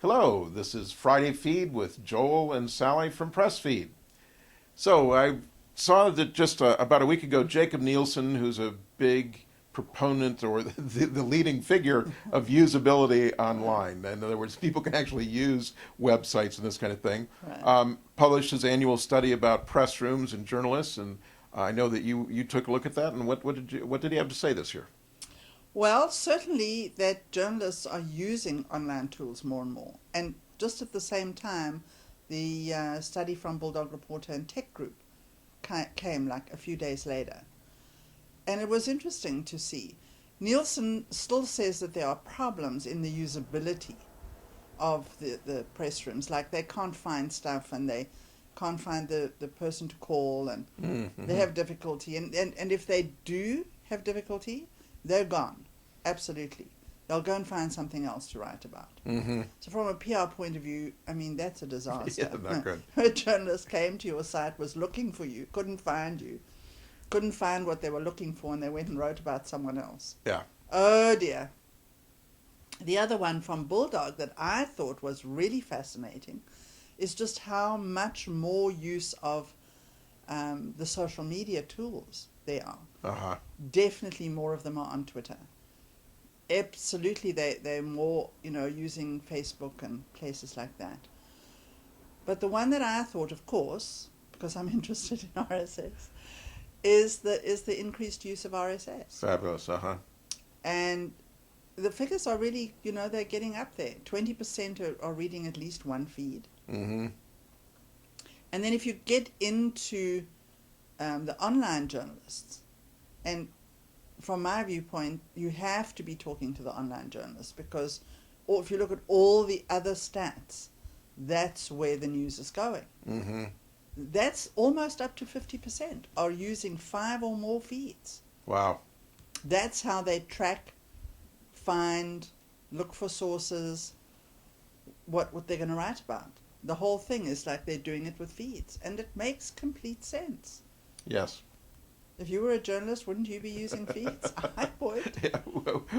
Hello, this is Friday Feed with Joel and Sally from Press Feed. So I saw that just about a week ago, Jacob Nielsen, who's a big proponent or the leading figure of usability online. In other words, people can actually use websites and this kind of thing. Right. Published his annual study about press rooms and journalists, and I know that you took a look at that. And what did he have to say this year? Well, certainly that journalists are using online tools more and more. And just at the same time, the study from Bulldog Reporter and Tech Group came like a few days later. And it was interesting to see. Nielsen still says that there are problems in the usability of the press rooms. Like they can't find stuff and they can't find the person to call and they have difficulty. And if they do have difficulty, they're gone. Absolutely. They'll go and find something else to write about. Mm-hmm. So from a PR point of view, I mean, that's a disaster. Yeah, not good. A journalist came to your site, was looking for you, couldn't find you, couldn't find what they were looking for, and they went and wrote about someone else. Yeah. Oh dear. The other one from Bulldog that I thought was really fascinating is just how much more use of the social media tools there are. Uh-huh. Definitely more of them are on Twitter. Absolutely, they're more, using Facebook and places like that. But the one that I thought, of course, because I'm interested in RSS, is the increased use of RSS. Fabulous. Uh-huh. And the figures are really, they're getting up there. 20% are reading at least one feed. Mm-hmm. And then if you get into the online journalists, and from my viewpoint, you have to be talking to the online journalists because, or if you look at all the other stats, that's where the news is going. Mm-hmm. That's almost up to 50% are using 5 or more feeds. Wow. That's how they track, find, look for sources, what they're going to write about. The whole thing is like they're doing it with feeds, and it makes complete sense. Yes. If you were a journalist, wouldn't you be using feeds? I would. Yeah,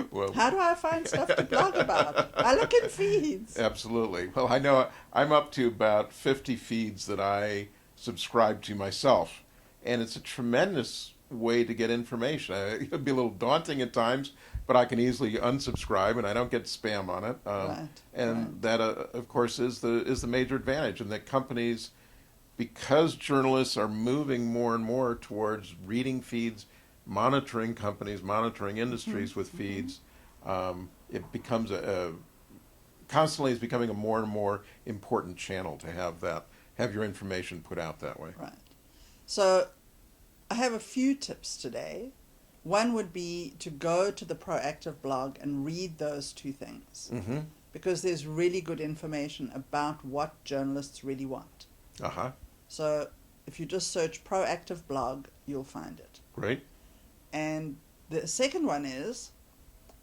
well, How do I find stuff to blog about? I look in feeds. absolutely. Well, I know I'm up to about 50 feeds that I subscribe to myself, and it's a tremendous way to get information. It can be a little daunting at times, but I can easily unsubscribe, and I don't get spam on it. Right, And right. that, of course, is the major advantage, and that companies, because journalists are moving more and more towards reading feeds, monitoring companies, monitoring industries with feeds, it becomes constantly is becoming a more and more important channel to have your information put out that way. Right. So I have a few tips today. One would be to go to the Proactive blog and read those two things Mm-hmm. because there's really good information about what journalists really want. Uh-huh. So if you just search Proactive blog, you'll find it. Great. And the second one is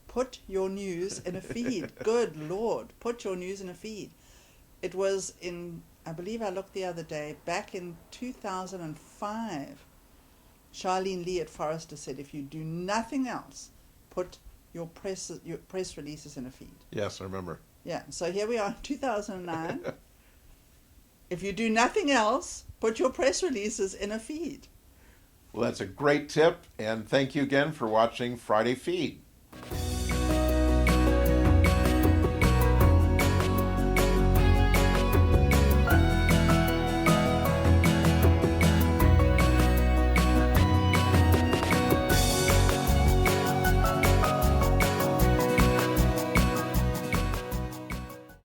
put your news in a feed. Good Lord, put your news in a feed. It was I believe I looked the other day, back in 2005, Charlene Lee at Forrester said, if you do nothing else, put your press releases in a feed. Yes, I remember. Yeah, so here we are in 2009. If you do nothing else, put your press releases in a feed. Well, that's a great tip, and thank you again for watching Friday Feed.